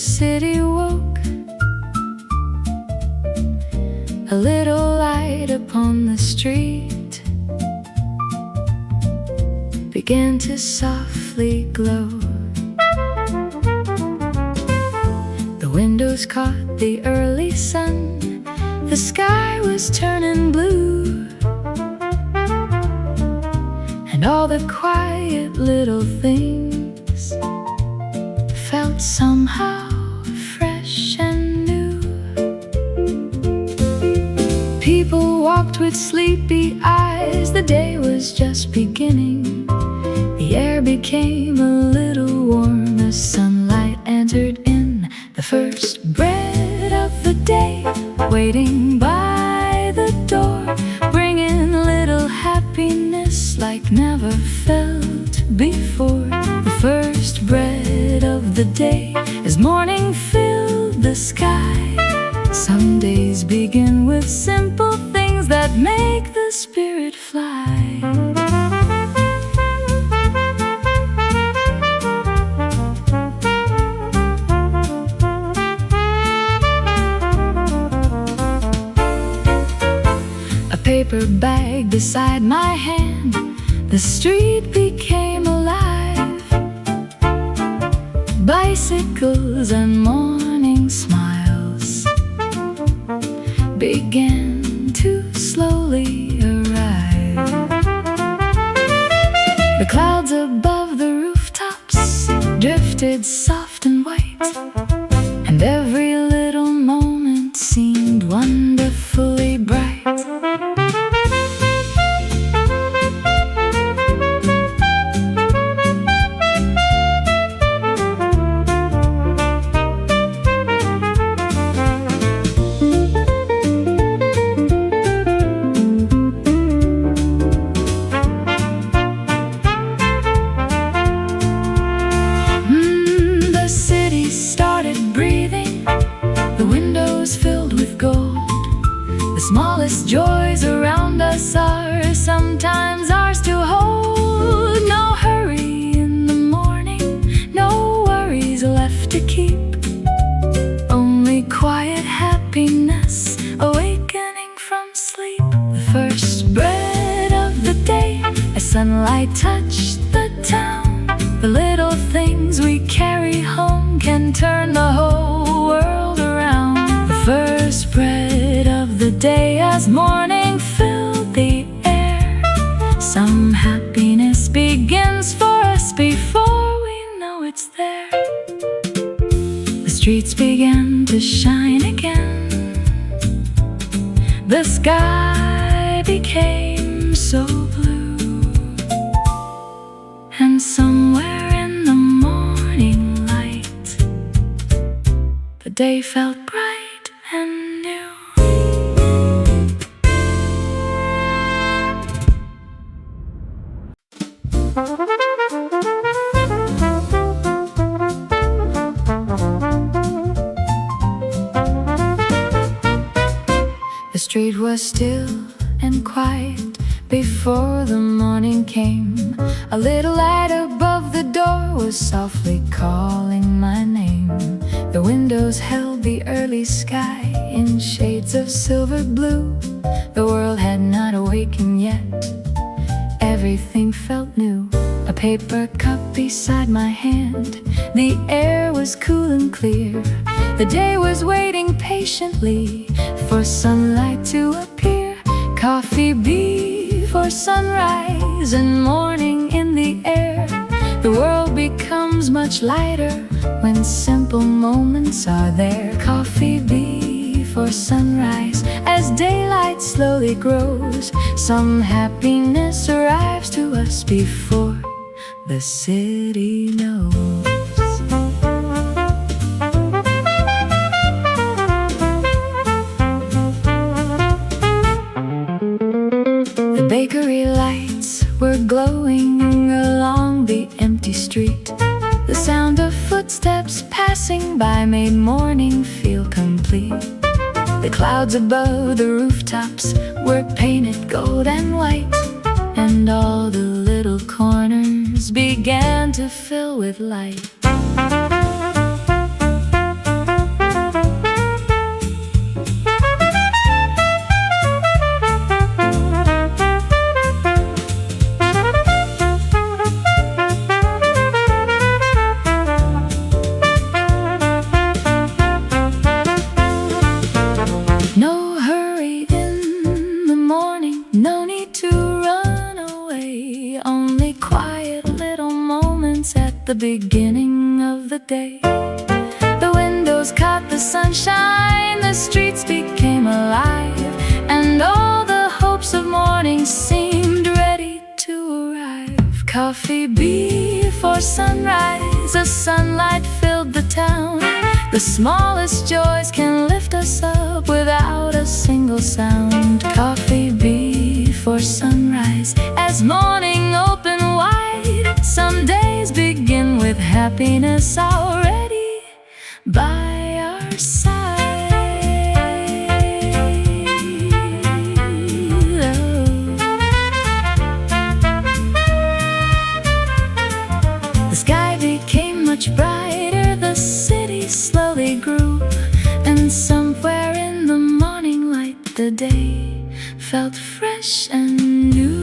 city woke, a little light upon the street began to softly glow. The windows caught the early sun, the sky was turning blue, and all the quiet little things felt somehow fresh and new. People walked with sleepy eyes, the day was just beginning. The air became a little warm as sunlight entered in. The first bread of the day waiting by the door, bringing little happiness like never felt before. The first bread of the day as morning filled the sky. Some days begin with simple things that make the spirit fly. Paper bag beside my hand, the street became alive. Bicycles and morning smiles began to slowly arrive. The clouds above the rooftops drifted soft and white, and every little moment seemed wonderfully bright. Smallest joys around us are sometimes ours to hold. No hurry in the morning, no worries left to keep, only quiet happiness awakening from sleep. The first bread of the day as sunlight touched the town. The little things we carry home can turn the whole world around. The first bread of the day as morning filled the air. Some happiness begins for us before we know it's there. The streets began to shine again. The sky became so blue, and somewhere in the morning light, the day felt bright and new. The street was still and quiet before the morning came. A little light above the door was softly calling my name. The windows held the early sky in shades of silver blue. The world had not awakened yet, everything felt new. A paper cup beside my hand, the air was cool and clear. The day was waiting patiently for sunlight to appear. Coffee before sunrise and morning in the air. The world becomes much lighter when simple moments are there. Coffee before sunrise as daylight slowly grows. Some happiness arrives to us before the city knows. The bakery lights were glowing along the empty street. The sound of footsteps passing by made morning feel complete. The clouds above the rooftops were painted gold and white, and all the little corners began to fill with light. the beginning of the day. The windows caught the sunshine, the streets became alive, and all the hopes of morning seemed ready to arrive. Coffee before sunrise, the sunlight filled the town. The smallest joys can lift us up without a single sound. Coffee before sunrise, as morning opened wide. Some days begin with happiness already by our side. The sky became much brighter, the city slowly grew, and somewhere in the morning light the day felt fresh and new.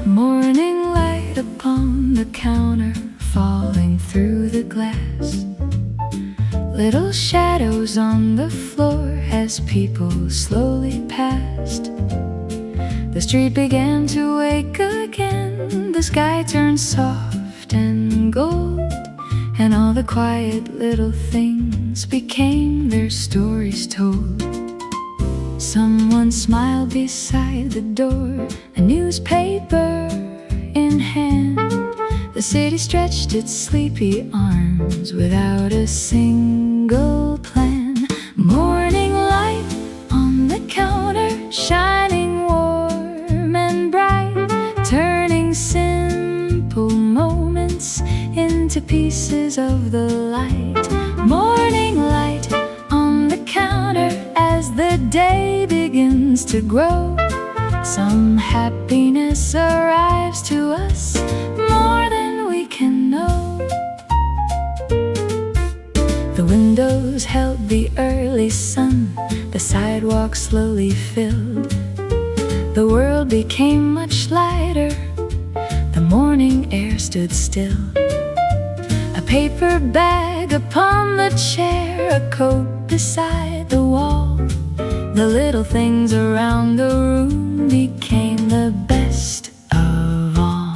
Morning light upon the counter, falling through the glass. Little shadows on the floor as people slowly passed. The street began to wake again. The sky turned soft and gold, and all the quiet little things became their stories told. Someone smiled beside the door, a newspaper in hand. The city stretched its sleepy arms without a single plan. Morning light on the counter, shining warm and bright, turning simple moments into pieces of the light. Morning light on the counter as the day begins to grow. Some happiness arrives to us more than we can know. The windows held the early sun, the sidewalk slowly filled. The world became much lighter, the morning air stood still. A paper bag upon the chair, a coat beside the wall. The little things around the room became the best of all.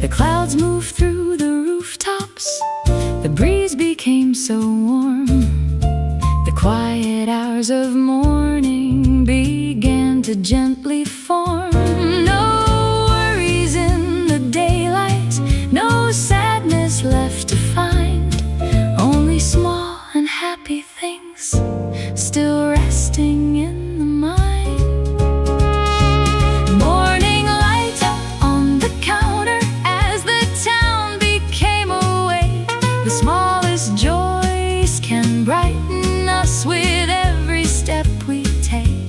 The clouds moved through the rooftops, the breeze became so warm. The quiet hours of morning began to gently form. No worries in the daylight, no sadness left to find, only small and happy things still resting in the mind. Morning light on the counter as the town became awake. The smallest joys can brighten us with every step we take.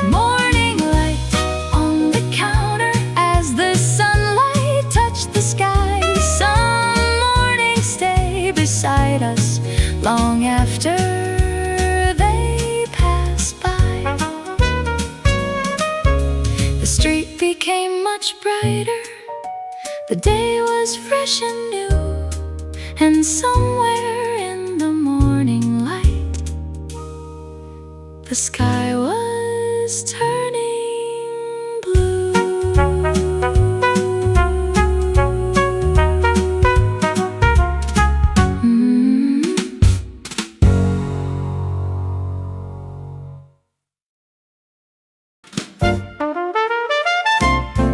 Morning light on the counter as the sunlight touched the sky. Some mornings stay beside us long after they pass by. The street became much brighter, the day was fresh and new, and somewhere in the morning light, the sky was turning blue.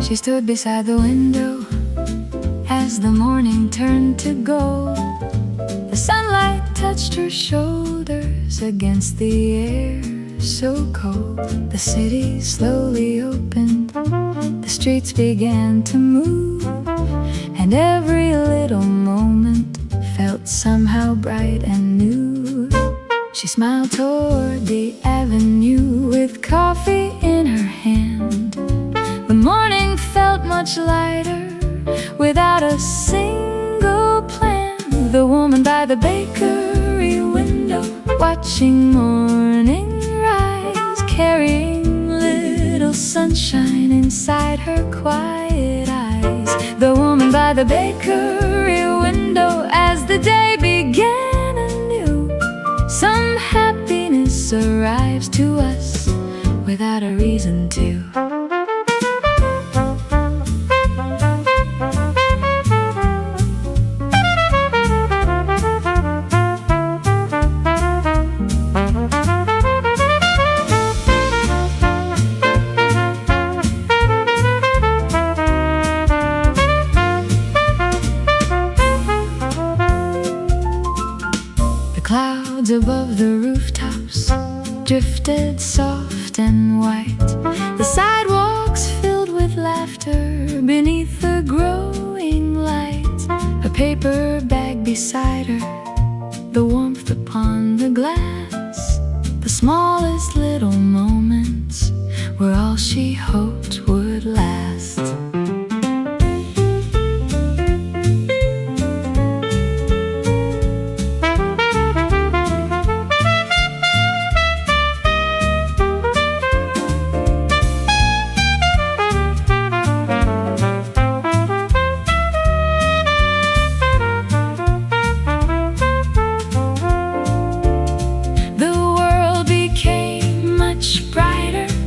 She stood beside the window as the morning turned to gold. The sunlight touched her shoulders against the air so cold. The city slowly opened, the streets began to move, and every little moment felt somehow bright and new. She smiled toward the avenue with coffee in her hand. The morning felt much lighter without a single plan. The woman by the bakery window, watching morning rise, carrying little sunshine inside her quiet eyes. The woman by the bakery window, as the day began anew, some happiness arrives to us without a reason to. Clouds above the rooftops drifted soft and white. The sidewalks filled with laughter beneath the growing light. A paper bag beside her, the warmth upon the glass. The smallest little moments were all she hoped would last.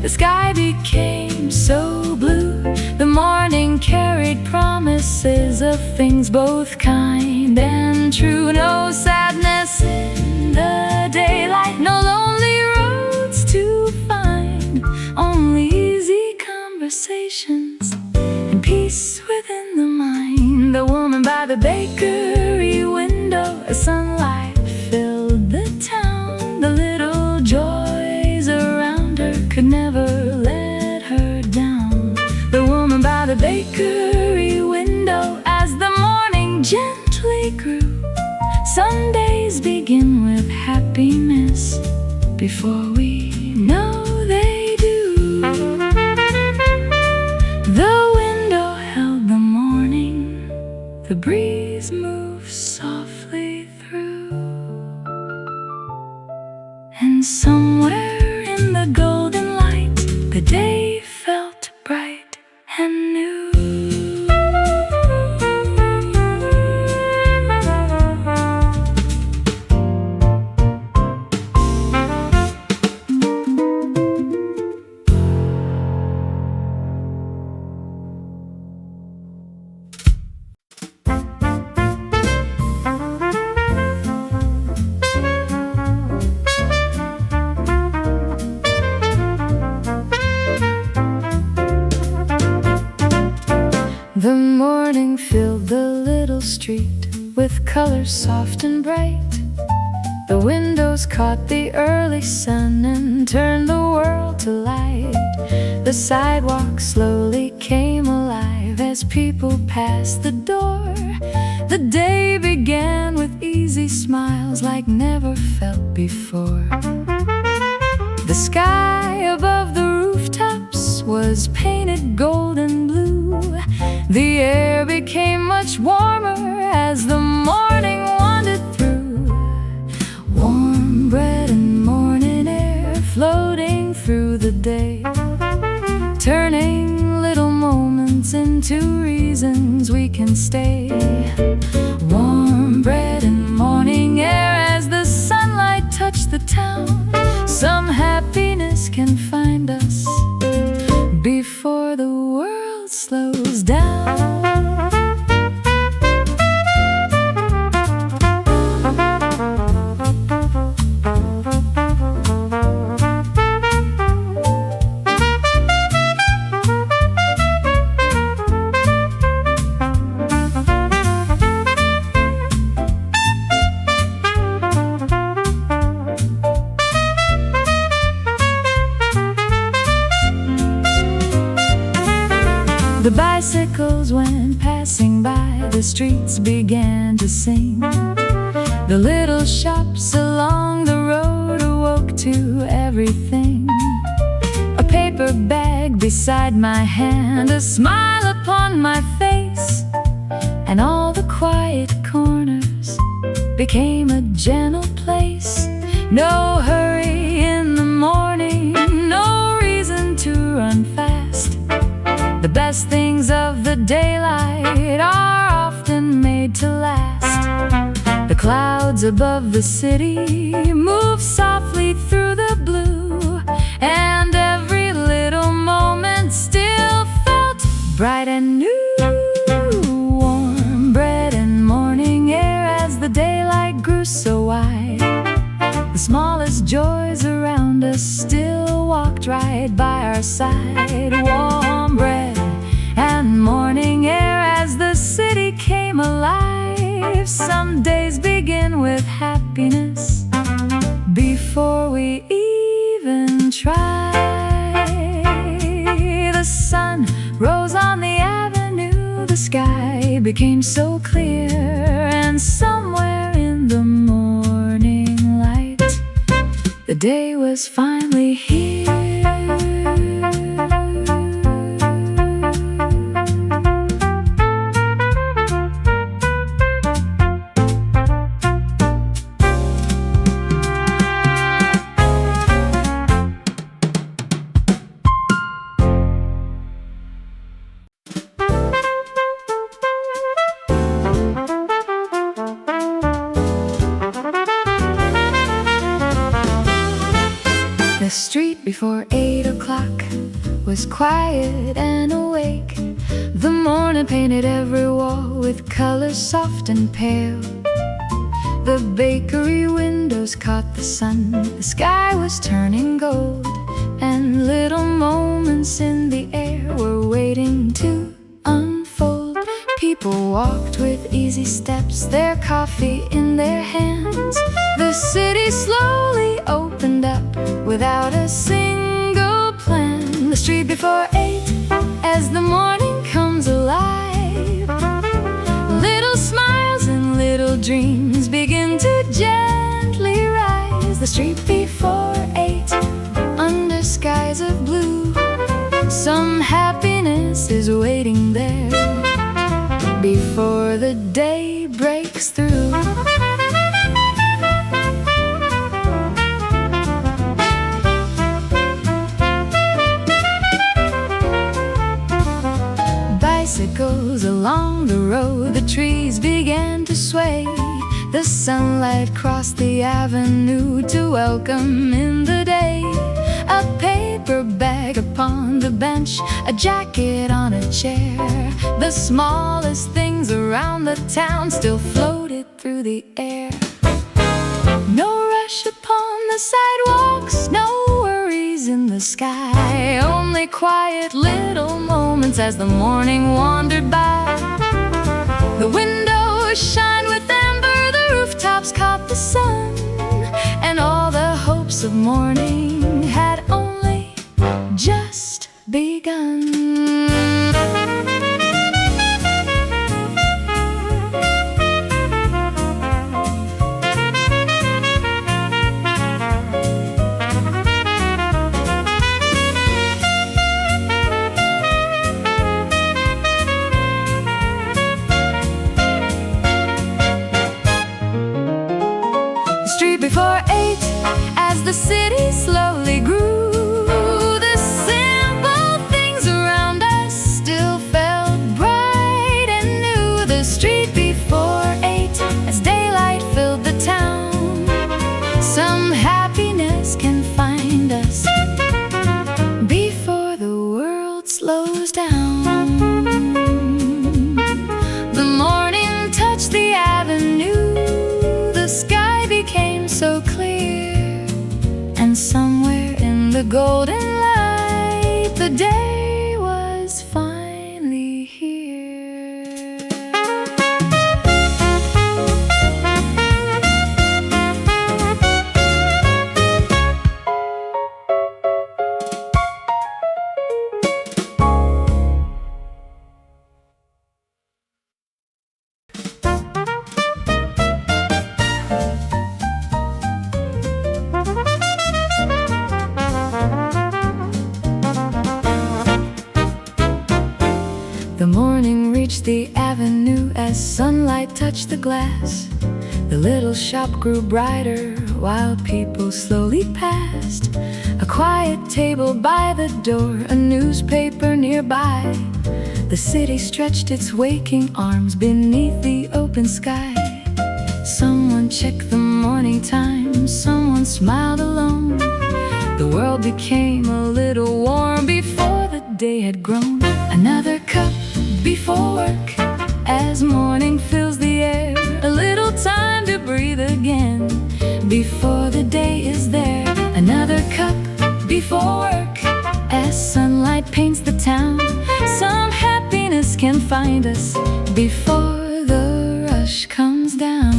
The sky became so blue. The morning carried promises of things both kind and true. No sadness in the daylight, no lonely roads to find, only easy conversations and peace within the mind. The woman by the bakery window, a sunlight filled the town. The little joys around her could never let her down. The woman by the bakery window, as the morning gently grew. Some days begin with happiness before we know they do. The window held the morning, the breeze moved softly through, and somewhere in the golden light, the day felt bright and new. The morning filled the little street with colors soft and bright. The windows caught the early sun and turned the world to light. The sidewalk slowly came alive as people passed the door. The day began with easy smiles like never felt before. The sky above the rooftops was painted gold and blue. The air became much warmer as the morning wandered through. Warm bread and morning air floating through the day, turning little moments into reasons we can stay. Warm bread and morning air as the sunlight touched the town. Some happiness can find us before the world slows down. The bicycles went passing by, the streets began to sing. The little shops along the road to everything. A paper bag beside my hand, a smile upon my face, and all the quiet corners became a gentle place. No hurry in the morning, no reason to run fast. The best things of the daylight are often made to last. The clouds above the city move softly through the blue, and every little moment still felt bright and new. Warm bread and morning air as the daylight grew so wide. The smallest joys around us still walked right by our side. Warm bread and morning air as the city came alive. Some days begin with happiness before we even try. The sun rose on the avenue, the sky became so clear, and somewhere in the morning light, the day was finally here. The street before 8 o'clock was quiet and awake. The morning painted every wall with colors soft and pale. The bakery windows caught the sun, the sky was turning gold, and little moments in the air were waiting to unfold. People walked with easy steps, their coffee in their hands. The city slowly opened up without a single plan. The street before 8, as the morning comes alive, little smiles and little dreams begin to gently rise. The street before 8, under skies of blue, some happiness is waiting there before the day breaks through. Bicycles along the road, the trees began to sway. The sunlight crossed the avenue to welcome in the day. A paper bag upon the bench, a jacket on a chair. The smallest things around the town still floated through the air. No rush upon the sidewalks, no worries in the sky, only quiet little moments as the morning wandered by. The windows shine with amber, the rooftops caught the sun, and all the hopes of morning had only just begun. Before 8, as the city slowly grew, the simple things around us still felt bright and new. The street before 8, as daylight filled the town, some happiness can find us before the world slows down. The morning touched the avenue, the sky became so clear, and somewhere in the golden light, the day was finally here. reached the avenue as sunlight touched the glass. The little shop grew brighter while people slowly passed. A quiet table by the door, a newspaper nearby. The city stretched its waking arms beneath the open sky. Someone checked the morning time, someone smiled alone. The world became a little warm before the day had grown. Another cup before work, as morning fills the air. A little time to breathe again before the day is there. Another cup before work, as sunlight paints the town. Some happiness can find us before the rush comes down.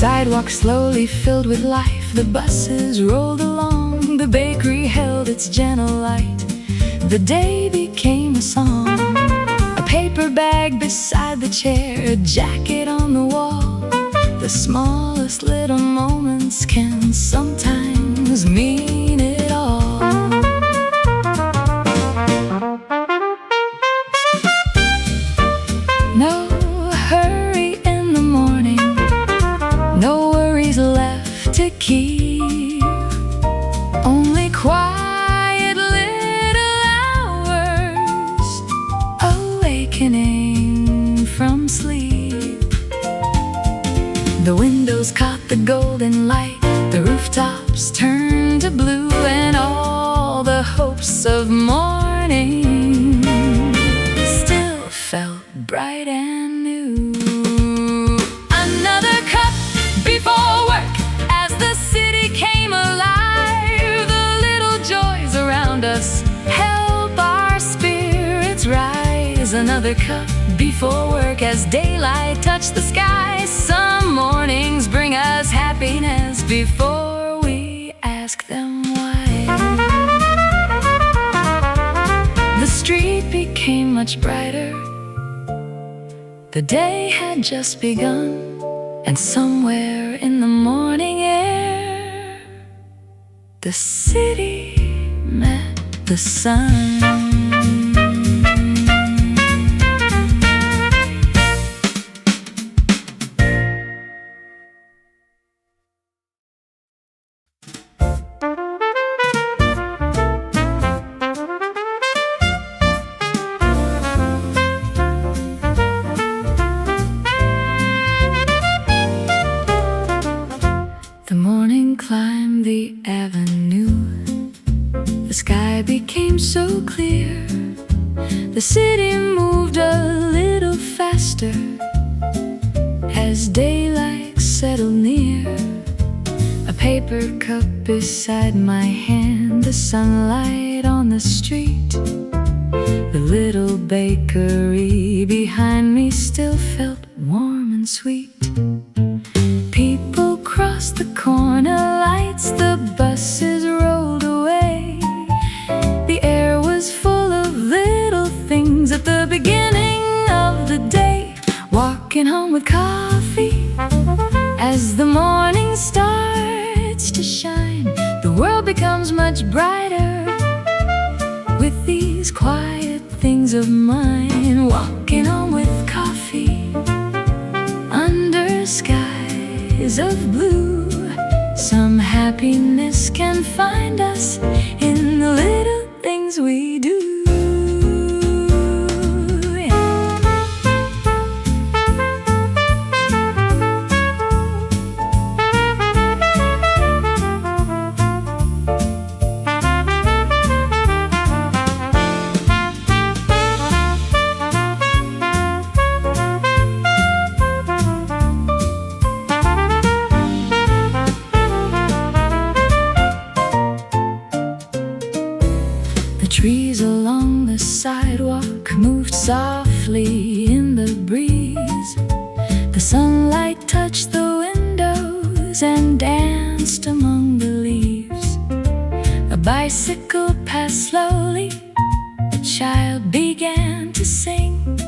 Sidewalk slowly filled with life. The buses rolled along. The bakery held its gentle light. The day became a song. A paper bag beside the chair, a jacket on the wall. The smallest little moments can sometimes mean it all. No hurry in the morning, no worries left to keep. Only quiet little hours awakening from sleep. The windows caught the golden light. The rooftops turned to blue, and all the hopes of morning still felt bright and new. Another cup before work, as the city came alive. The little joys around us help our spirits rise. Another cup before work, as daylight touched the sky. Some mornings bring us happiness before we ask them why. The street became much brighter. The day had just begun. And somewhere in the morning air, the city met the sun. The morning climbed the avenue. The sky became so clear. The city moved a little faster as daylight settled near. A paper cup beside my hand, the sunlight on the street. The little bakery behind me still felt warm and sweet. People crossed the corner lights, the buses rolled away. The air was full of little things at the beginning of the day. Walking home with coffee as the morning starts to shine. The world becomes much brighter with these quiet things of mine. Walking home with coffee under skies of blue. Some happiness can find us in the little things we do. Trees along the sidewalk moved softly in the breeze. The sunlight touched the windows and danced among bicycle passed slowly, a child began to sing,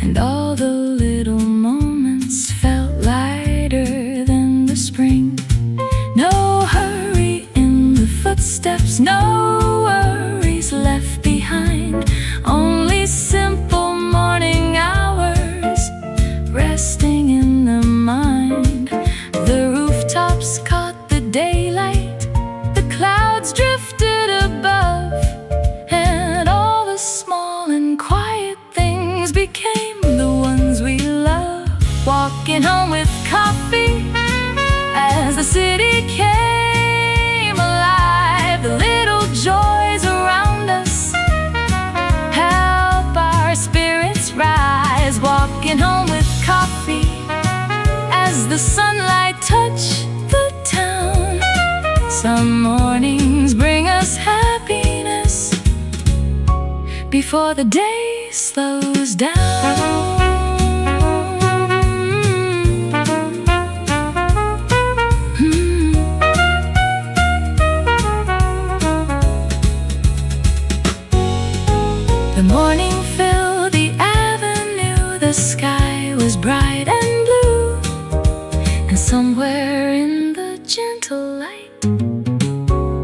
and all the little moments felt lighter than the spring. No hurry in the footsteps, no worries left behind, only simple morning hours resting in the mind. The rooftops caught the daylight, the clouds drifted above, and all the small and quiet things became the ones we love. Walking home with coffee as the city came alive, the little joys around us help our spirits rise. Walking home with coffee as the sunlight touched the town. Some mornings bring us happiness before the day slows down. The morning filled the avenue, the sky was bright and blue, and somewhere in the gentle light,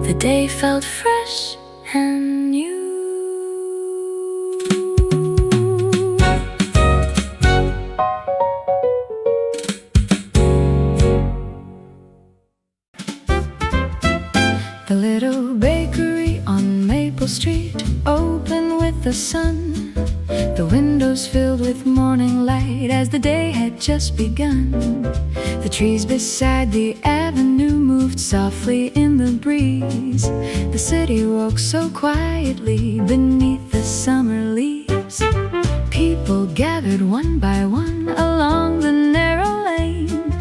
the day felt fresh and new. The little bakery on Maple Street opened with the sun, the windows filled with morning light as the day had just begun. The trees beside the avenue moved softly in the breeze. The city woke so quietly beneath the summer leaves. People gathered one by one along the narrow lane.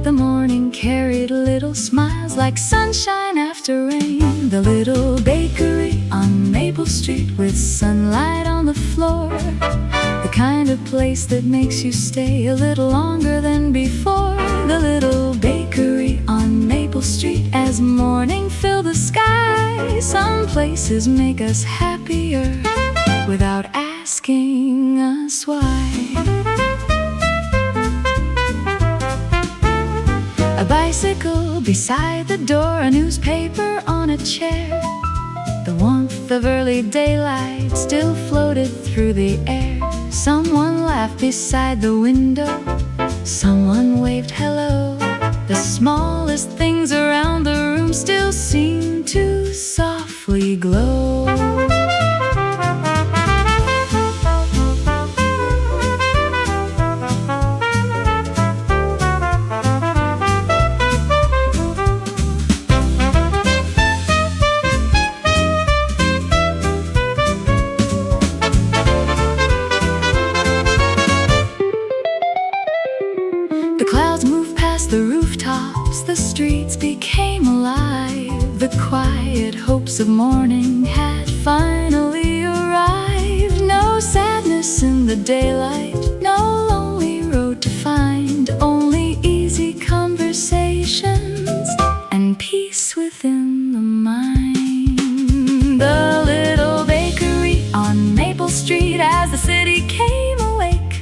The morning carried little smiles like sunshine after rain. The little bakery on Maple Street with sunlight on the floor, the kind of place that makes you stay a little longer than before. The little bakery on Maple Street as morning filled the sky. Some places make us happier without asking us why. A bicycle beside the door, a newspaper on a chair. The warmth of early daylight still floated through the air. Someone laughed beside the window, someone waved hello. The smallest things around the room still seemed to softly glow. The rooftops, the streets became alive. The quiet hopes of morning had finally arrived. No sadness in the daylight, no lonely road to find, only easy conversations and peace within the mind. The little bakery on Maple Street as the city came awake.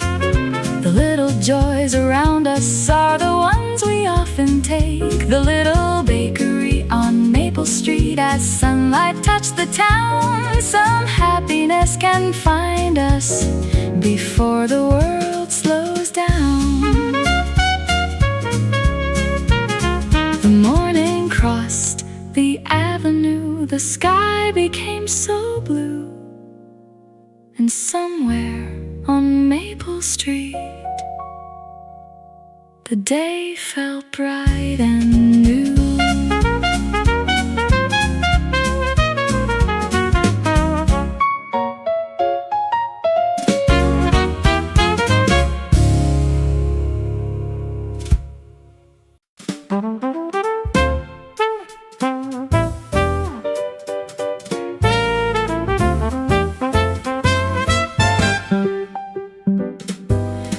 The little joys around us are the ones we often take. The little bakery on Maple Street as sunlight touched the town. Some happiness can find us before the world slows down. The morning crossed the avenue, the sky became so blue, and somewhere on Maple Street the day felt bright and new.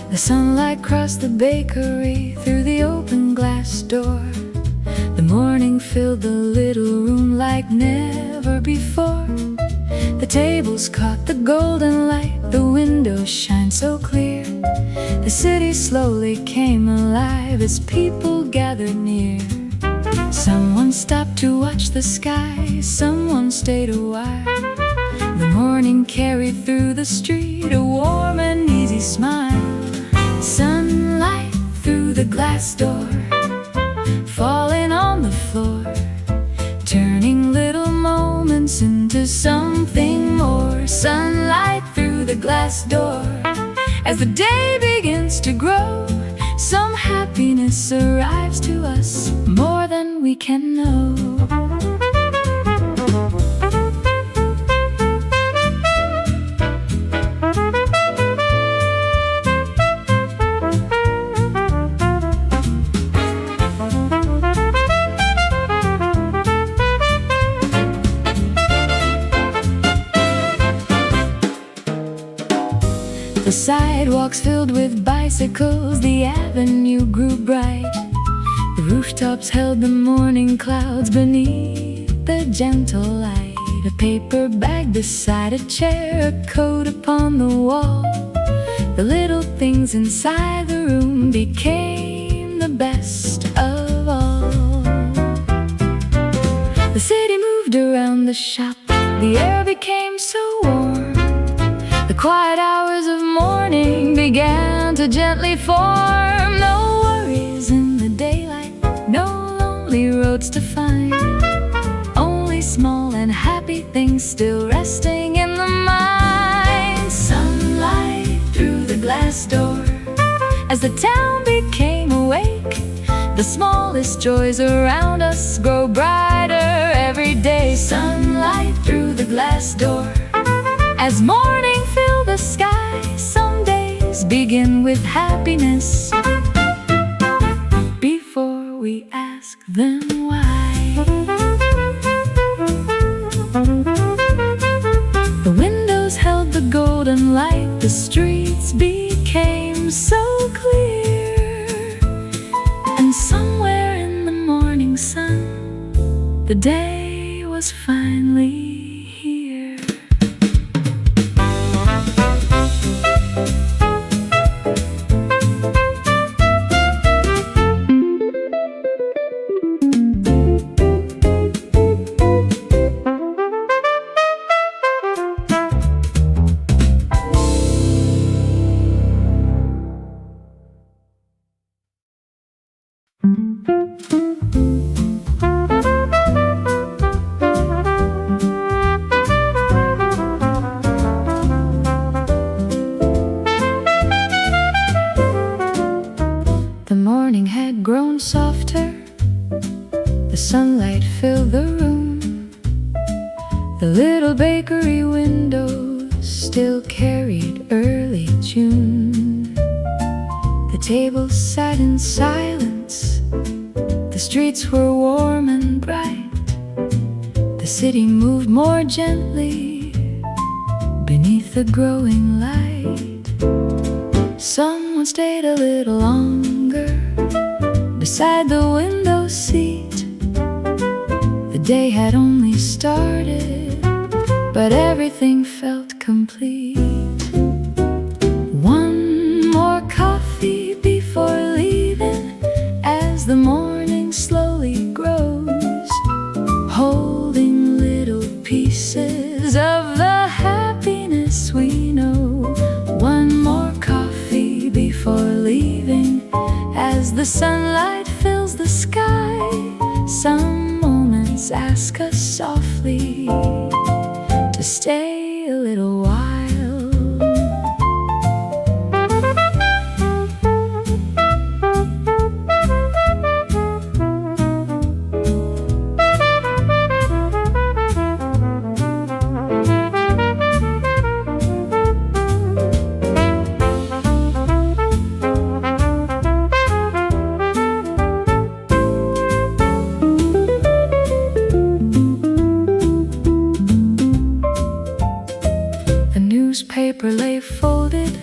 The sunlight crossed the bakery through the open glass door. The morning filled the little room like never before. The tables caught the golden light, the windows shine so clear. The city slowly came alive as people gathered near. Someone stopped to watch the sky, someone stayed a while. The morning carried through the street a warm and easy smile. Sunlight through the glass door, falling on the floor, turning little moments into something more. Sunlight through the glass door, as the day begins to grow, some happiness arrives to us more than we can know. The sidewalks filled with bicycles, the avenue grew bright. The rooftops held the morning clouds beneath the gentle light. A paper bag beside a chair, a coat upon the wall. The little things inside the room became the best of all. The city moved around the shop, the air became so warm. The quiet hours of morning began to gently form. No worries in the daylight, no lonely roads to find, only small and happy things still resting in the mind. Sunlight through the glass door, as the town became awake. The smallest joys around us grow brighter every day. Sunlight through the glass door, as morning fills the sky. Some days begin with happiness before we ask them why. The windows held the golden light, the streets became so clear, and somewhere in the morning sun, the day was finally here. The morning had grown softer, the sunlight filled the room. The little bakery windows still carried early June. The tables sat in silence, the streets were warm and bright. The city moved more gently beneath the growing light. Someone stayed a little longer beside the window seat. The day had only started, but everything felt complete. One more coffee before leaving, as the morning slowly grows, holding little pieces of the happiness we know. One more coffee before leaving, as the sunlight fills the sky. Some moments ask us softly to stay a little while. Newspaper lay folded,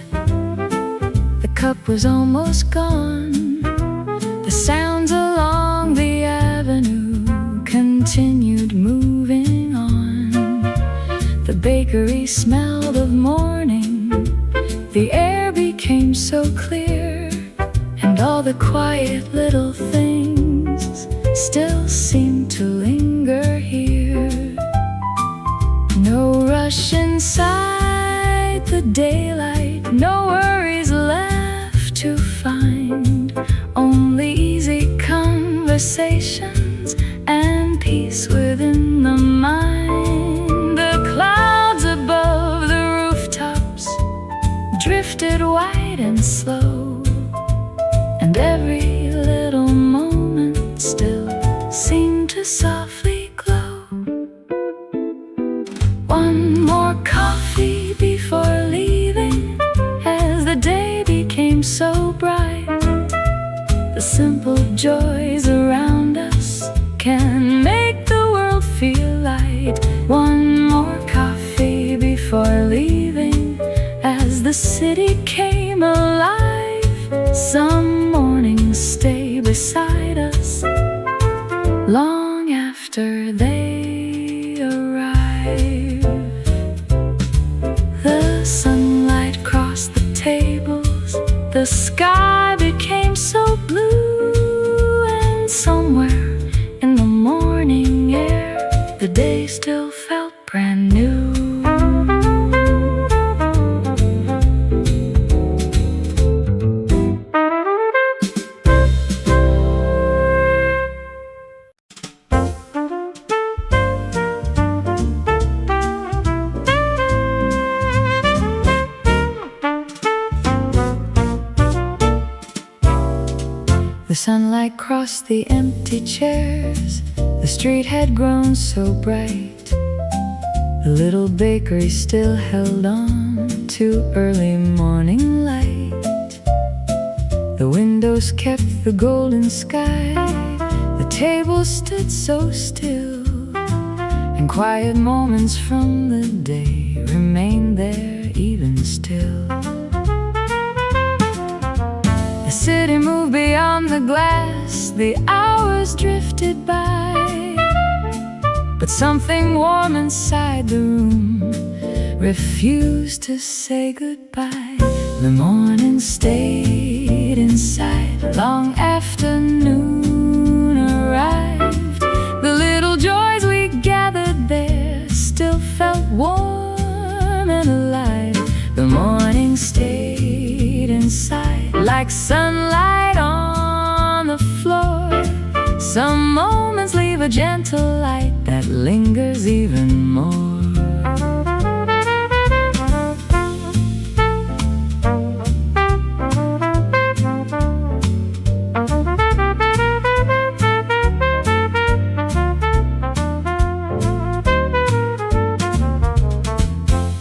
the cup was almost gone. The sounds along the avenue bakery smelled of morning. The air became so clear, and all the quiet little things still seem to linger here. No rush inside the daylight, no worries left to find, only easy conversations and peace within the mind. The clouds above the rooftops drifted white and slow, and every little moment still seemed to softly glow. One more coffee before leaving, as the day became so bright. The simple joys around us can make the world feel light. One more coffee before leaving, as the city came alive. Some mornings stay beside us long after they arrive. The sunlight crossed the tables, the sky became so blue, and somewhere in the morning air, the day still felt brand new. The sunlight crossed the empty chairs. The street had grown so bright. The little bakery still held on to early morning light. The windows kept the golden sky. The table stood so still, and quiet moments from the day remained there even still. The city moved beyond the glass, the hours drifted by, but something warm inside the room refused to say goodbye. The morning stayed inside long after noon arrived. The little joys we gathered there still felt warm and alive. The morning stayed inside like sunlight on the floor. Some moments leave a gentle light that lingers even more.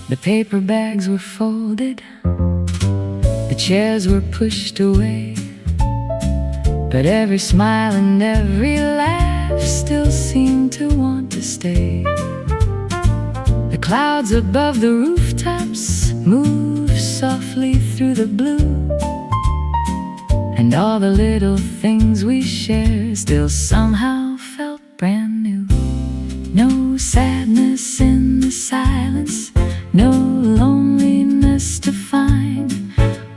The paper bags were folded, the chairs were pushed away, but every smile and every laugh still seemed to want to stay. The clouds above the rooftops moved softly through the blue, and all the little things we shared still somehow felt brand new. No sadness in the silence, no loneliness to find,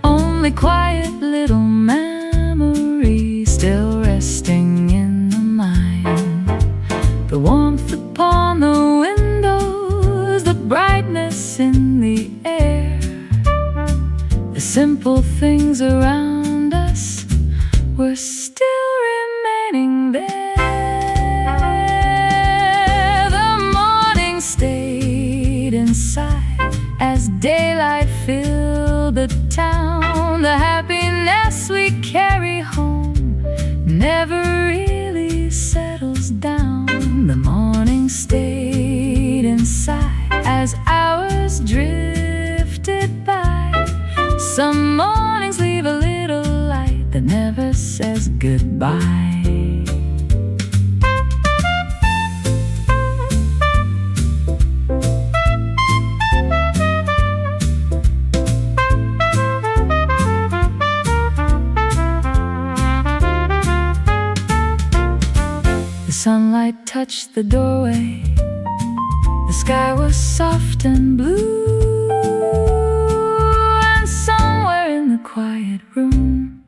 only quiet little memories still resting in the mind. The warmth upon the windows, the brightness in the air, the simple things around us were still remaining there. The morning stayed inside as daylight filled the town. The happiness we carry home never really settles down. The morning stayed inside as hours drifted by. Some mornings leave a little light that never says goodbye. The sunlight touched the doorway, the sky was soft and blue, and somewhere in the quiet room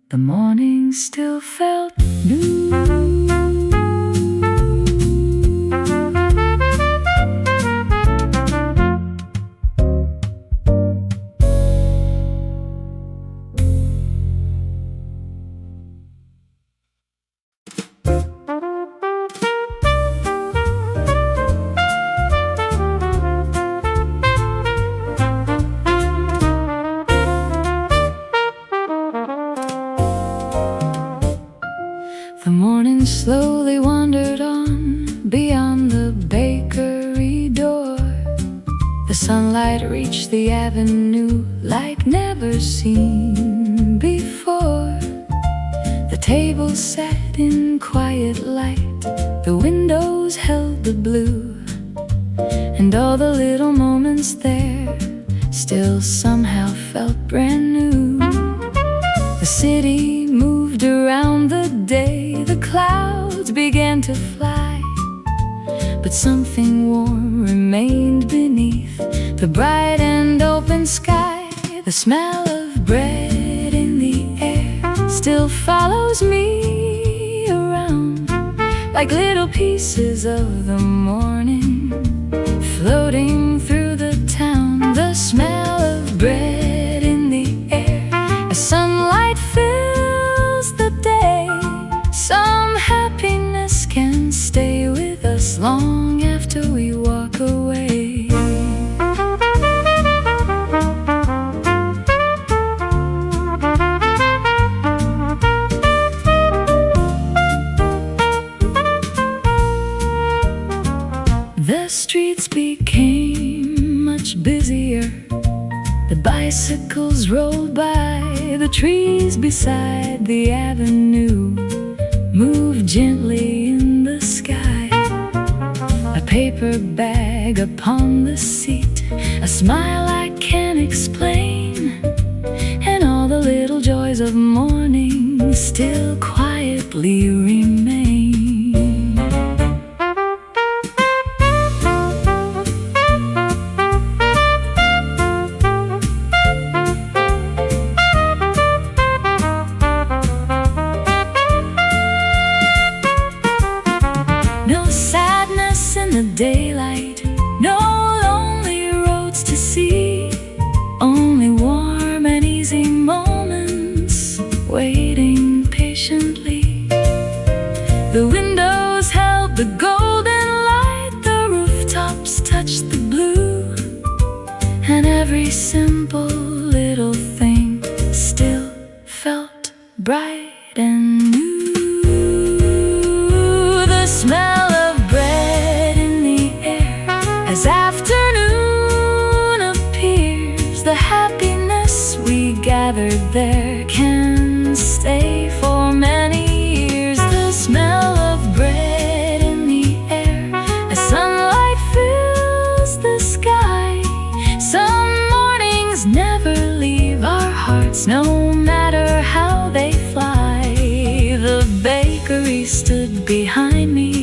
the morning still felt new. The morning slowly wandered on beyond the bakery door. The sunlight reached the avenue like never seen before. The table sat in quiet light, the windows held the blue, and all the little moments there still somehow felt brand new. The city moved around the day, the clouds began to fly, but something warm remained beneath the bright and open sky. The smell of bread in the air still follows me around, like little pieces of the morning floating through the town. The smell of bread in the air as sunlight fills the day. Some happiness can stay with us long after we walk away. The streets became much busier. The bicycles rolled by, the trees beside the avenue moved gently in the sky. A paper bag upon the seat, a smile I can't explain, and all the little joys of morning still quietly remain. The daylight, no lonely roads to see, only warm and easy moments waiting patiently. The windows held the golden light, the rooftops touched the blue, and every simple little thing still felt bright and new. The smell as afternoon appears, the happiness we gathered there can stay for many years. The smell of bread in the air as sunlight fills the sky. Some mornings never leave our hearts, no matter how they fly. The bakery stood behind me,